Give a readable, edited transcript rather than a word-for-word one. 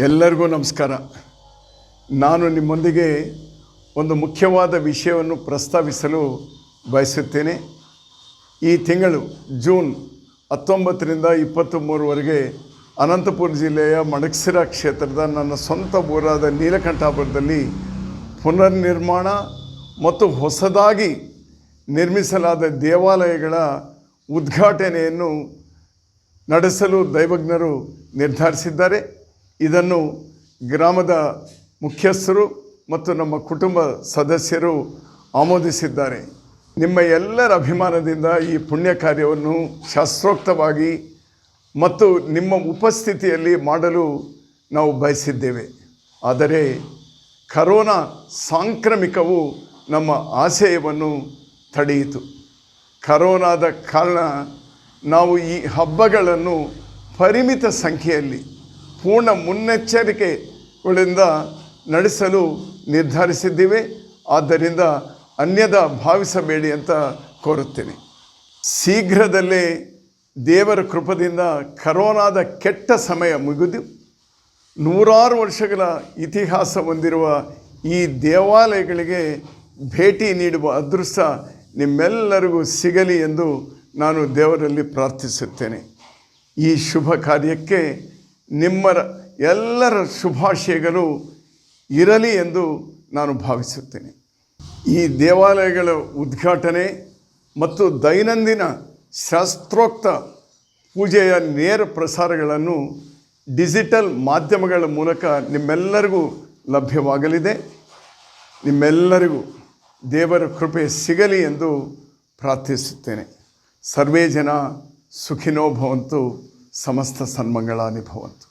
ಎಲ್ಲರಿಗೂ ನಮಸ್ಕಾರ. ನಾನು ನಿಮ್ಮೊಂದಿಗೆ ಒಂದು ಮುಖ್ಯವಾದ ವಿಷಯವನ್ನು ಪ್ರಸ್ತಾವಿಸಲು ಬಯಸುತ್ತೇನೆ. ಈ ತಿಂಗಳು ಜೂನ್ 19ರಿಂದ 23ವರೆಗೆ ಅನಂತಪುರ ಜಿಲ್ಲೆಯ ಮಡಕ್ಸಿರ ಕ್ಷೇತ್ರದ ನನ್ನ ಸ್ವಂತ ಊರಾದ ನೀಲಕಂಠಾಪುರದಲ್ಲಿ ಪುನರ್ನಿರ್ಮಾಣ ಮತ್ತು ಹೊಸದಾಗಿ ನಿರ್ಮಿಸಲಾದ ದೇವಾಲಯಗಳ ಉದ್ಘಾಟನೆಯನ್ನು ನಡೆಸಲು ದೈವಜ್ಞರು ನಿರ್ಧರಿಸಿದ್ದಾರೆ. ಇದನ್ನು ಗ್ರಾಮದ ಮುಖ್ಯಸ್ಥರು ಮತ್ತು ನಮ್ಮ ಕುಟುಂಬ ಸದಸ್ಯರು ಆಮೋದಿಸಿದ್ದಾರೆ. ನಿಮ್ಮ ಎಲ್ಲರ ಅಭಿಮಾನದಿಂದ ಈ ಪುಣ್ಯ ಕಾರ್ಯವನ್ನು ಶಾಸ್ತ್ರೋಕ್ತವಾಗಿ ಮತ್ತು ನಿಮ್ಮ ಉಪಸ್ಥಿತಿಯಲ್ಲಿ ಮಾಡಲು ನಾವು ಬಯಸಿದ್ದೇವೆ. ಆದರೆ ಕರೋನಾ ಸಾಂಕ್ರಾಮಿಕವು ನಮ್ಮ ಆಶಯವನ್ನು ತಡೆಯಿತು. ಕರೋನಾದ ಕಾರಣ ನಾವು ಈ ಹಬ್ಬಗಳನ್ನು ಪರಿಮಿತ ಸಂಖ್ಯೆಯಲ್ಲಿ ಪೂರ್ಣ ಮುನ್ನೆಚ್ಚರಿಕೆಗಳಿಂದ ನಡೆಸಲು ನಿರ್ಧರಿಸಿದ್ದೇವೆ. ಆದ್ದರಿಂದ ಅನ್ಯದ ಭಾವಿಸಬೇಡಿ ಅಂತ ಕೋರುತ್ತೇನೆ. ಶೀಘ್ರದಲ್ಲೇ ದೇವರ ಕೃಪದಿಂದ ಕರೋನಾದ ಕೆಟ್ಟ ಸಮಯ ಮುಗಿದು ನೂರಾರು ವರ್ಷಗಳ ಇತಿಹಾಸ ಹೊಂದಿರುವ ಈ ದೇವಾಲಯಗಳಿಗೆ ಭೇಟಿ ನೀಡುವ ಅದೃಷ್ಟ ನಿಮ್ಮೆಲ್ಲರಿಗೂ ಸಿಗಲಿ ಎಂದು ನಾನು ದೇವರಲ್ಲಿ ಪ್ರಾರ್ಥಿಸುತ್ತೇನೆ. ಈ ಶುಭ ಕಾರ್ಯಕ್ಕೆ ನಿಮ್ಮ ಎಲ್ಲರ ಶುಭಾಶಯಗಳು ಇರಲಿ ಎಂದು ನಾನು ಭಾವಿಸುತ್ತೇನೆ. ಈ ದೇವಾಲಯಗಳ ಉದ್ಘಾಟನೆ ಮತ್ತು ದೈನಂದಿನ ಶಾಸ್ತ್ರೋಕ್ತ ಪೂಜೆಯ ನೇರ ಪ್ರಸಾರಗಳನ್ನು ಡಿಜಿಟಲ್ ಮಾಧ್ಯಮಗಳ ಮೂಲಕ ನಿಮ್ಮೆಲ್ಲರಿಗೂ ಲಭ್ಯವಾಗಲಿದೆ. ನಿಮ್ಮೆಲ್ಲರಿಗೂ ದೇವರ ಕೃಪೆ ಸಿಗಲಿ ಎಂದು ಪ್ರಾರ್ಥಿಸುತ್ತೇನೆ. ಸರ್ವೇ ಜನ ಸುಖಿನೋ ಭವಂತು, ಸಮಸ್ತ ಸನ್ಮಂಗಳಾನಿ ಭವಂತು.